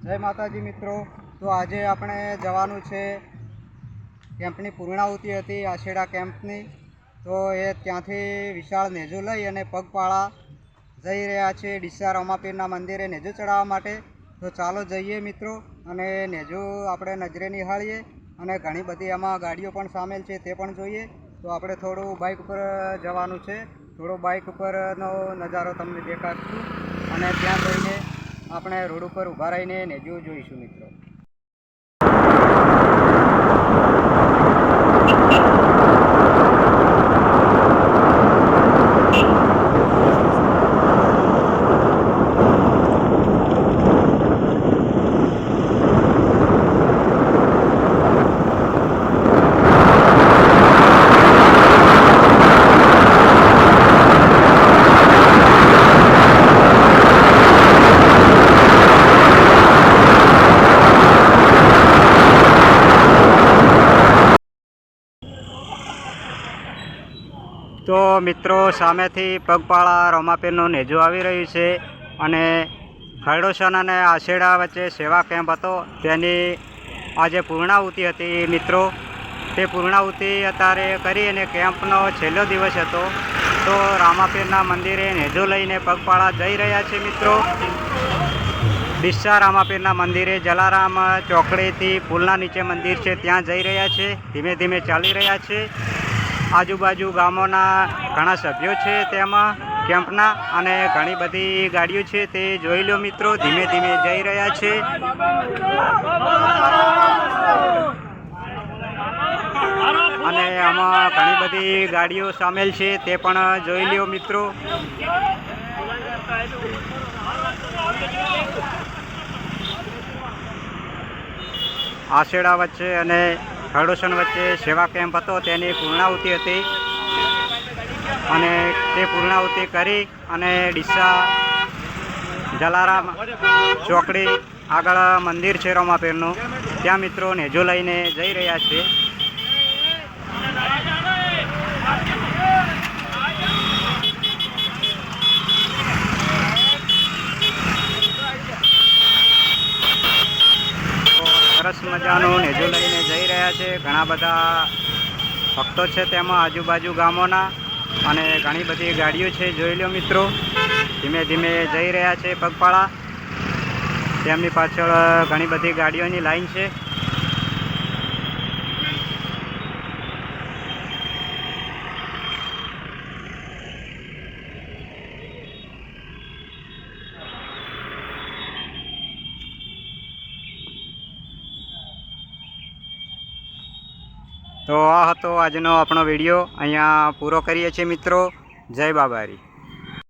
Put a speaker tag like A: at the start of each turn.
A: જય માતાજી મિત્રો। તો આજે આપણે જવાનું છે કેમ્પની પૂર્ણાહુતિ હતી આશેડા કેમ્પની। તો એ ત્યાંથી વિશાળ નેજો લઈ અને પગપાળા જઈ રહ્યા છે ડીસા રમાપીરના મંદિરે નેજો ચડાવવા માટે। તો ચાલો જઈએ મિત્રો અને નેજો આપણે નજરે નિહાળીએ અને ઘણી બધી આમાં ગાડીઓ પણ સામેલ છે તે પણ જોઈએ। તો આપણે થોડું બાઇક ઉપર જવાનું છે, થોડો બાઇક ઉપરનો નજારો તમને દેખાડશું અને ત્યાં જઈને આપણે રોડ ઉપર ઊભા રહીને નેજો જોઈશું મિત્રો। તો મિત્રો સામેથી પગપાળા રમાપીરનું નેજો આવી રહ્યું છે અને ખરડોસન અને આશેડા વચ્ચે સેવા કેમ્પ હતો તેની આજે પૂર્ણાહુતિ હતી મિત્રો। તે પૂર્ણાહુતિ અત્યારે કરી અને કેમ્પનો છેલ્લો દિવસ હતો। તો રામાપીરના મંદિરે નેજો લઈને પગપાળા જઈ રહ્યા છે મિત્રો। ડીસા રામાપીરના મંદિરે જલારામ ચોકડીથી પુલના નીચે મંદિર છે ત્યાં જઈ રહ્યા છે, ધીમે ધીમે ચાલી રહ્યા છે। આજુબાજુ ગામોના ઘણા સભ્યો છે તેમાં કેમ્પના અને ઘણી બધી ગાડીઓ છે તે જોઈ લો મિત્રો, ધીમે ધીમે જઈ રહ્યા છે। અને આમાં ઘણી બધી ગાડીઓ સામેલ છે તે પણ જોઈ લો મિત્રો। આશેડા વચ્ચે અને ખરડોસન વચ્ચે સેવા કેમ્પ હતો તેની પૂર્ણાહુતિ હતી અને તે પૂર્ણાહુતિ કરી અને ડીસા જલારામ ચોકડી આગળ મંદિર છે રમાપીરનું, ત્યાં મિત્રો નેજો લઈને જઈ રહ્યા છે। સરસ મજાનું નેજો લઈને જઈ રહ્યા છે, ઘણા બધા ભક્તો છે તેમાં આજુબાજુ ગામોના અને ઘણી બધી ગાડીઓ છે જોઈ લો મિત્રો, ધીમે ધીમે જઈ રહ્યા છે પગપાળા। તેમની પાછળ ઘણી બધી ગાડીઓની લાઈન છે। તો આ હતો આજનો આપણો વિડીયો, અહીંયા પૂરો કરીએ છીએ મિત્રો। જય બાબારી।